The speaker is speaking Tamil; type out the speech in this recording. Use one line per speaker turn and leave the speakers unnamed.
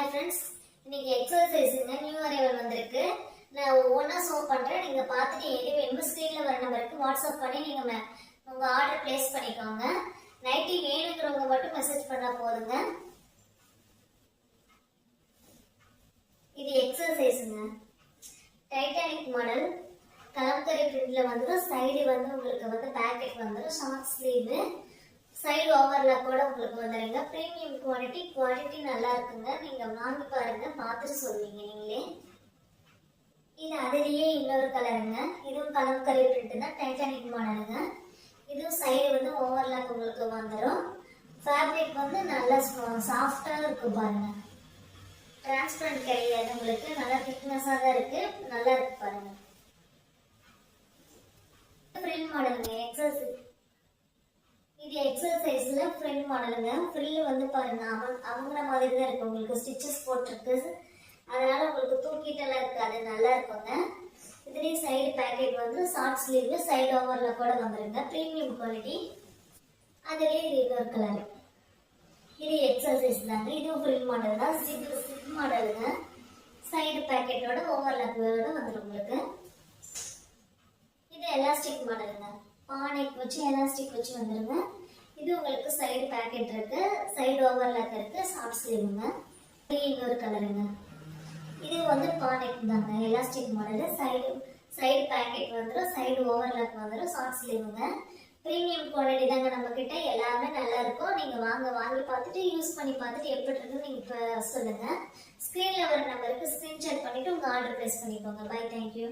Hi friends, இன்னைக்கு எக்ஸசைஸ்ங்க நியூ அரைவல் வந்திருக்கு. நான் ஒவ்வொன்றா ஷோ பண்றேன். நீங்க பார்த்துட்டு எது வேணுமோ ஸ்கிரீன்ல வர நம்பருக்கு வாட்ஸ்அப் பண்ணி நீங்க உங்க ஆர்டர் பிளேஸ் பண்ணிக்கோங்க. நைட்டி வேணுங்கிறவங்க மட்டும் மெசேஜ் பண்ணா போதுங்க. இது எக்ஸசைஸ்ங்க. டைட்டானிக் மாடல் கலம்கரி பிரிண்ட்ல வந்துடும். சைடு வந்து உங்களுக்கு பேக்கெட் வந்துடும். ஷார்ட் ஸ்லீவ், சைடு ஓவர்லாக் கூட உங்களுக்கு வந்துடுங்க. ப்ரீமியம் குவாலிட்டி நல்லா இருக்குங்க. நீங்க வாங்கி பாருங்க, பார்த்துட்டு சொல்வீங்க நீங்களே. இது அதுலயே இன்னொரு கலருங்க. இதுவும் கலம்கரி பிரிண்ட் தான், டைட்டானிக் மாடலுங்க. இதுவும் சைடு வந்து ஓவர்லாக் உங்களுக்கு வந்துடும். ஃபேப்ரிக் வந்து நல்லா சாஃப்டா இருக்கும் பாருங்க. டிரான்ஸ்பரண்ட் கிடையாது, உங்களுக்கு நல்லா திக்னஸா தான் இருக்கு. நல்லா இருக்கு பாருங்க. ஃப்ரில் மாடலுங்க. இது எக்ஸசைஸ்ல ஃப்ரில் மாடலுங்க. ஃப்ரில் வந்து பாருங்க அவங்கள மாதிரி தான் இருக்கு. உங்களுக்கு ஸ்டிச்சஸ் போட்டிருக்கு, அதனால உங்களுக்கு தூக்கிட்டெல்லாம் இருக்காது, நல்லா இருக்குங்க. இதுலயே சைடு பேக்கெட் வந்து ஷார்ட் ஸ்லீவ், சைடு ஓவர்ல கூட வந்துருங்க. Premium quality. அதுலயே இது இன்னொரு கலர். இது எக்ஸசைஸ் தாங்க. இதுவும் ஃப்ரில் மாடல் தான். சிப் மாடலுங்க. சைடு பேக்கெட்டோட ஓவர்லாக்கோட வந்துடும் உங்களுக்கு. இது எலாஸ்டிக் மாடலுங்க. பானைக்கு வச்சு எலாஸ்டிக் வச்சு வந்துருங்க. இது உங்களுக்கு சைடு பேக்கெட் இருக்கு, சைடு ஓவர்லாக் இருக்கு, ஷார்ட் ஸ்லீவுங்க. இன்னொரு கலருங்க. இது வந்து பானைக்கு தாங்க, எலாஸ்டிக் மாடல். சைடு பேக்கெட் வந்துடும், சைடு ஓவர்லாக் வந்துடும், ஷார்ட் ஸ்லீவுங்க. ப்ரீமியம் குவாலிட்டி தாங்க நம்ம கிட்ட. எல்லாமே நல்லா இருக்கும். நீங்க வாங்கி பார்த்துட்டு யூஸ் பண்ணி பார்த்துட்டு எப்படி இருக்குன்னு நீங்க இப்போ சொல்லுங்க. ஸ்கிரீன்ல வர நம்பருக்கு ஸ்கிரீன்ஷாட் பண்ணிட்டு உங்க ஆர்டர் பிளேஸ் பண்ணிக்கோங்க. Bye, thank you.